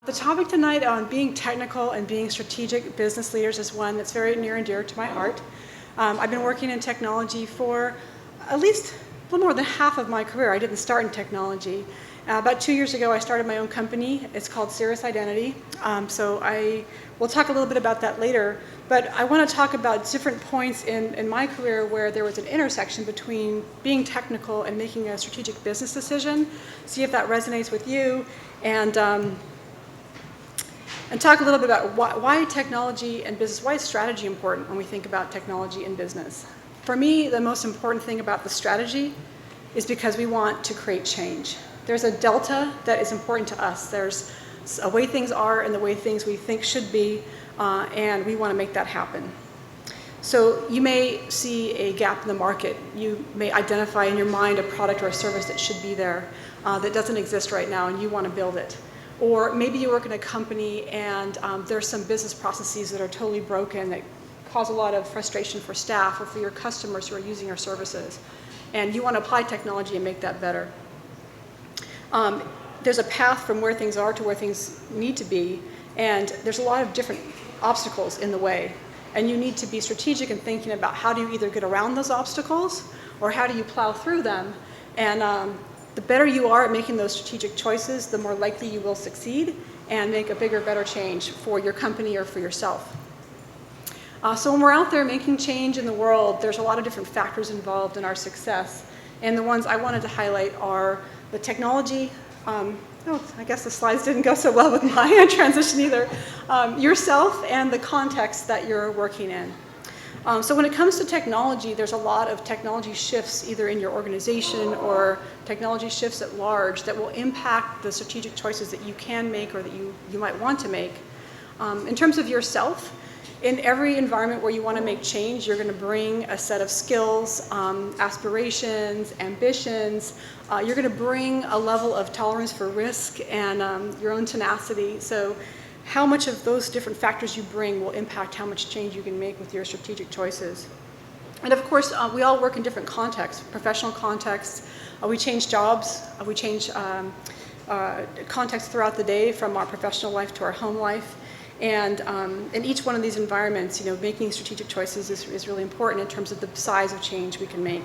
The topic tonight on being technical and being strategic business leaders is one that's very near and dear to my heart. I've been working in technology for at least a little more than half of my career. I didn't start in technology. About 2 years ago, I started my own company. It's called Cirrus Identity. So we'll talk a little bit about that later. But I want to talk about different points in my career where there was an intersection between being technical and making a strategic business decision. See if that resonates with you, and talk a little bit about why technology and business, why is strategy important when we think about technology and business. For me, the most important thing about the strategy is because we want to create change. There's a delta that is important to us. There's a way things are and the way things we think should be, and we want to make that happen. So you may see a gap in the market. You may identify in your mind a product or a service that should be there that doesn't exist right now, and you want to build it. Or maybe you work in a company and there's some business processes that are totally broken that cause a lot of frustration for staff or for your customers who are using your services. And you want to apply technology and make that better. There's a path from where things are to where things need to be, and there's a lot of different obstacles in the way. And you need to be strategic in thinking about how do you either get around those obstacles or how do you plow through them. And the better you are at making those strategic choices, the more likely you will succeed and make a bigger, better change for your company or for yourself. So when we're out there making change in the world, there's a lot of different factors involved in our success. And the ones I wanted to highlight are the technology. I guess the slides didn't go so well with my transition either. Yourself and the context that you're working in. So when it comes to technology, there's a lot of technology shifts either in your organization or technology shifts at large that will impact the strategic choices that you can make or that you might want to make. In terms of yourself, in every environment where you want to make change, you're going to bring a set of skills, aspirations, ambitions. You're going to bring a level of tolerance for risk and your own tenacity. So how much of those different factors you bring will impact how much change you can make with your strategic choices. And of course, we all work in different contexts, professional contexts. We change jobs. We change contexts throughout the day from our professional life to our home life. And in each one of these environments, making strategic choices is really important in terms of the size of change we can make.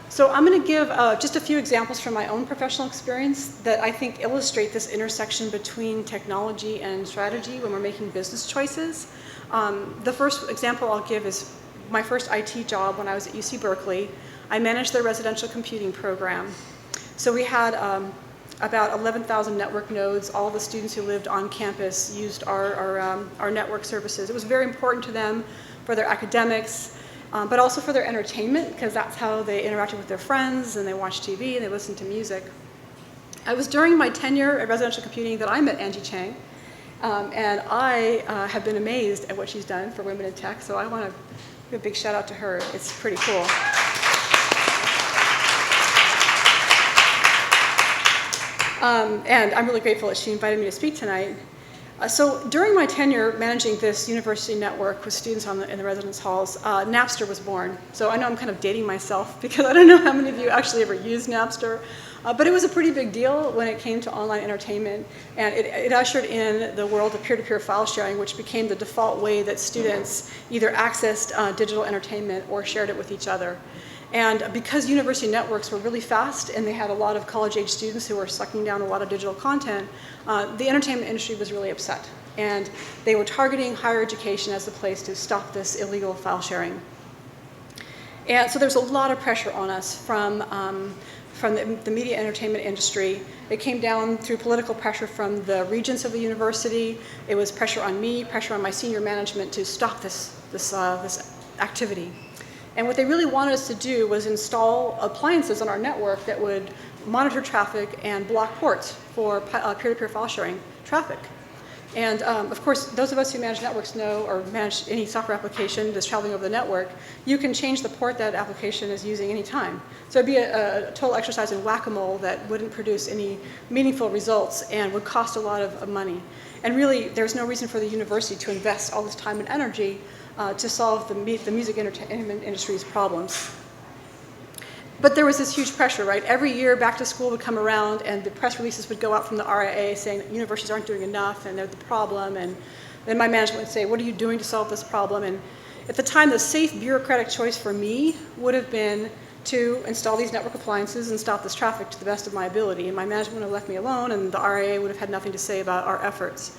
So I'm going to give just a few examples from my own professional experience that I think illustrate this intersection between technology and strategy when we're making business choices. The first example I'll give is my first IT job when I was at UC Berkeley. I managed their residential computing program. So we had about 11,000 network nodes. All the students who lived on campus used our network services. It was very important to them for their academics, but also for their entertainment, because that's how they interacted with their friends, and they watched TV, and they listened to music. It was during my tenure at residential computing that I met Angie Chang, and I have been amazed at what she's done for women in tech, so I want to give a big shout out to her. It's pretty cool. And I'm really grateful that she invited me to speak tonight. So during my tenure managing this university network with students in the residence halls, Napster was born. So I know I'm kind of dating myself because I don't know how many of you actually ever used Napster. But it was a pretty big deal when it came to online entertainment. And it ushered in the world of peer-to-peer file sharing, which became the default way that students either accessed digital entertainment or shared it with each other. And because university networks were really fast and they had a lot of college-age students who were sucking down a lot of digital content, the entertainment industry was really upset. And they were targeting higher education as the place to stop this illegal file sharing. And so there's a lot of pressure on us from the media entertainment industry. It came down through political pressure from the regents of the university. It was pressure on me, pressure on my senior management to stop this activity. And what they really wanted us to do was install appliances on our network that would monitor traffic and block ports for peer-to-peer file sharing traffic. And of course, those of us who manage networks know, or manage any software application that's traveling over the network, you can change the port that application is using anytime. So it'd be a total exercise in whack-a-mole that wouldn't produce any meaningful results and would cost a lot of money. And really, there's no reason for the university to invest all this time and energy to solve the music entertainment industry's problems. But there was this huge pressure, right? Every year back to school would come around and the press releases would go out from the RIA saying that universities aren't doing enough and they're the problem. And then my management would say, what are you doing to solve this problem? And at the time, the safe bureaucratic choice for me would have been to install these network appliances and stop this traffic to the best of my ability. And my management would have left me alone and the RIA would have had nothing to say about our efforts.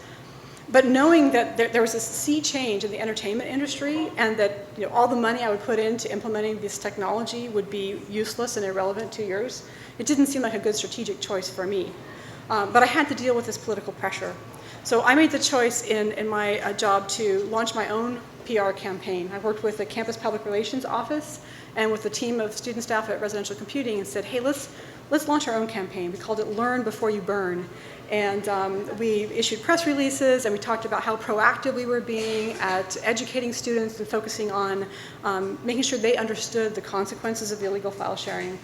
But knowing that there was a sea change in the entertainment industry and that all the money I would put into implementing this technology would be useless and irrelevant 2 years, it didn't seem like a good strategic choice for me. But I had to deal with this political pressure. So I made the choice in my job to launch my own PR campaign. I worked with the campus public relations office and with a team of student staff at Residential Computing and said, hey, let's launch our own campaign. We called it Learn Before You Burn. And we issued press releases and we talked about how proactive we were being at educating students and focusing on making sure they understood the consequences of illegal file sharing.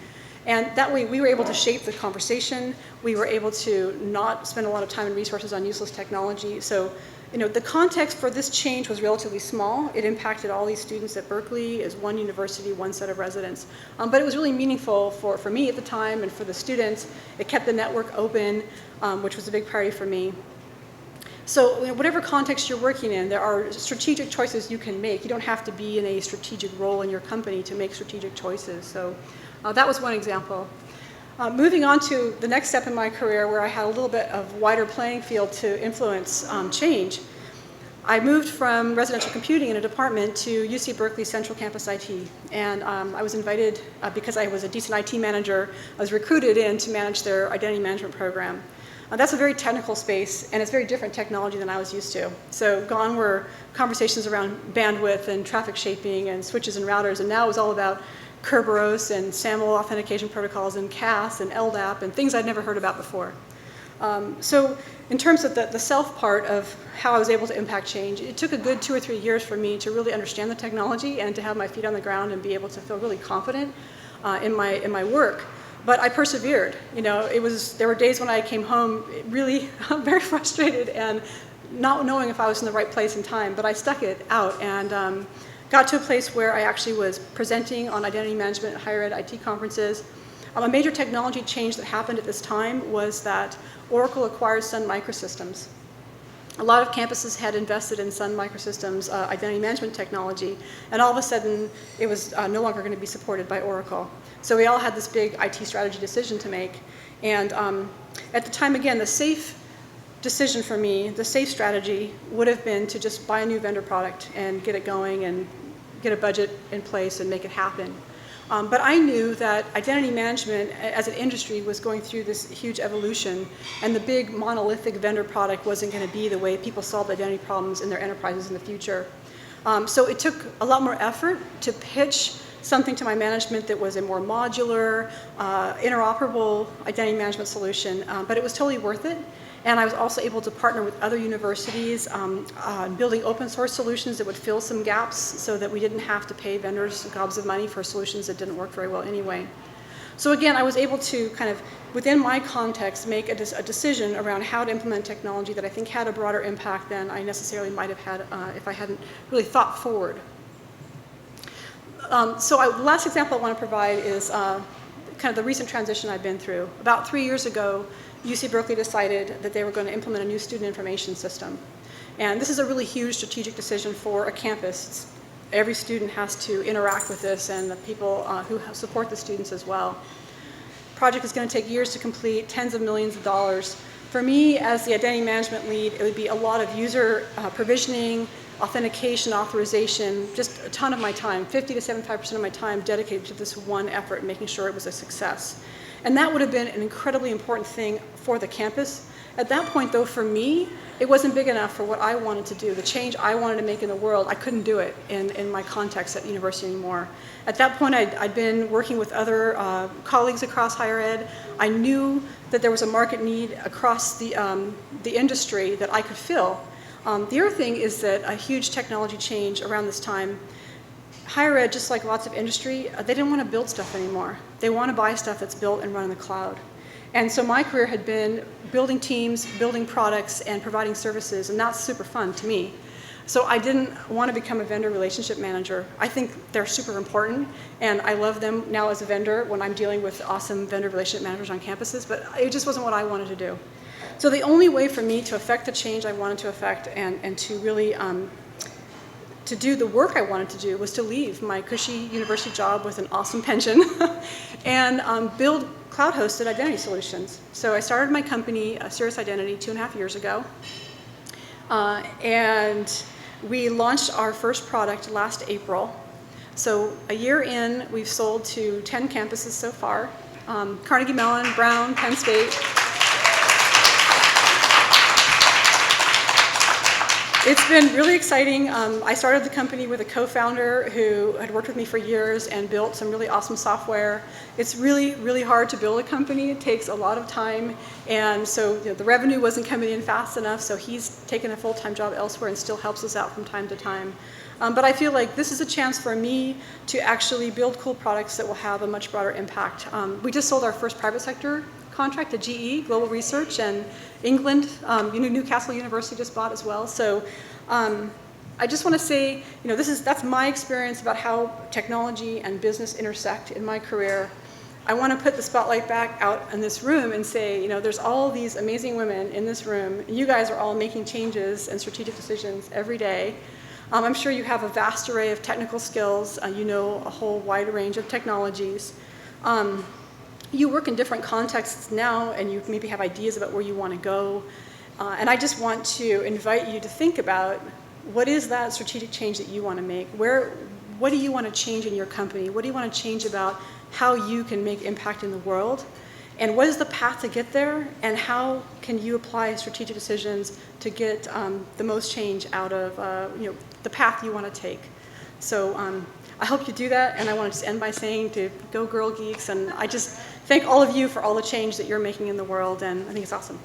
And that way we were able to shape the conversation. We were able to not spend a lot of time and resources on useless technology. So the context for this change was relatively small. It impacted all these students at Berkeley as one university, one set of residents. But it was really meaningful for me at the time and for the students. It kept the network open, which was a big priority for me. So whatever context you're working in, there are strategic choices you can make. You don't have to be in a strategic role in your company to make strategic choices. So that was one example. Moving on to the next step in my career where I had a little bit of wider playing field to influence change. I moved from residential computing in a department to UC Berkeley Central Campus IT. And I was invited, because I was a decent IT manager, I was recruited in to manage their identity management program. That's a very technical space, and it's very different technology than I was used to. So gone were conversations around bandwidth and traffic shaping and switches and routers, and now it was all about Kerberos and SAML authentication protocols and CAS and LDAP and things I'd never heard about before. So in terms of the self part of how I was able to impact change, it took a good 2 or 3 years for me to really understand the technology and to have my feet on the ground and be able to feel really confident in my work. But I persevered. There were days when I came home really very frustrated and not knowing if I was in the right place and time, but I stuck it out and got to a place where I actually was presenting on identity management at higher ed IT conferences. A major technology change that happened at this time was that Oracle acquired Sun Microsystems. A lot of campuses had invested in Sun Microsystems identity management technology, and all of a sudden it was no longer going to be supported by Oracle. So we all had this big IT strategy decision to make. And at the time, again, the safe decision for me, the safe strategy, would have been to just buy a new vendor product and get it going and get a budget in place and make it happen. But I knew that identity management as an industry was going through this huge evolution, and the big monolithic vendor product wasn't going to be the way people solved identity problems in their enterprises in the future. So it took a lot more effort to pitch something to my management that was a more modular, interoperable identity management solution, but it was totally worth it. And I was also able to partner with other universities building open source solutions that would fill some gaps so that we didn't have to pay vendors gobs of money for solutions that didn't work very well anyway. So again, I was able to kind of, within my context, make a decision around how to implement technology that I think had a broader impact than I necessarily might have had if I hadn't really thought forward. The last example I want to provide is kind of the recent transition I've been through. About 3 years ago, UC Berkeley decided that they were going to implement a new student information system. And this is a really huge strategic decision for a campus. Every student has to interact with this, and the people who support the students as well. The project is going to take years to complete, tens of millions of dollars. For me, as the identity management lead, it would be a lot of user provisioning, authentication, authorization, just a ton of my time, 50 to 75% of my time dedicated to this one effort, making sure it was a success. And that would have been an incredibly important thing for the campus. At that point, though, for me, it wasn't big enough for what I wanted to do. The change I wanted to make in the world, I couldn't do it in my context at university anymore. At that point, I'd been working with other colleagues across higher ed. I knew that there was a market need across the industry that I could fill. The other thing is that a huge technology change around this time, higher ed, just like lots of industry, they didn't want to build stuff anymore. They want to buy stuff that's built and run in the cloud. And so my career had been building teams, building products, and providing services, and that's super fun to me. So I didn't want to become a vendor relationship manager. I think they're super important, and I love them now as a vendor when I'm dealing with awesome vendor relationship managers on campuses, but it just wasn't what I wanted to do. So the only way for me to affect the change I wanted to affect and to really to do the work I wanted to do was to leave my cushy university job with an awesome pension and build cloud-hosted identity solutions. So I started my company, Cirrus Identity, 2.5 years ago. And we launched our first product last April. So a year in, we've sold to 10 campuses so far. Carnegie Mellon, Brown, Penn State. It's been really exciting. I started the company with a co-founder who had worked with me for years and built some really awesome software. It's really, really hard to build a company. It takes a lot of time. And so the revenue wasn't coming in fast enough, so he's taken a full-time job elsewhere and still helps us out from time to time. But I feel like this is a chance for me to actually build cool products that will have a much broader impact. We just sold our first private sector contract to GE, Global Research, and England, Newcastle University just bought as well. So I just want to say, that's my experience about how technology and business intersect in my career. I want to put the spotlight back out in this room and say, there's all these amazing women in this room. You guys are all making changes and strategic decisions every day. I'm sure you have a vast array of technical skills. You know a whole wide range of technologies. You work in different contexts now, and you maybe have ideas about where you want to go. And I just want to invite you to think about what is that strategic change that you want to make? What do you want to change in your company? What do you want to change about how you can make impact in the world? And what is the path to get there? And how can you apply strategic decisions to get the most change out of the path you want to take? So I hope you do that, and I want to just end by saying to go Girl Geeks, and I just thank all of you for all the change that you're making in the world, and I think it's awesome.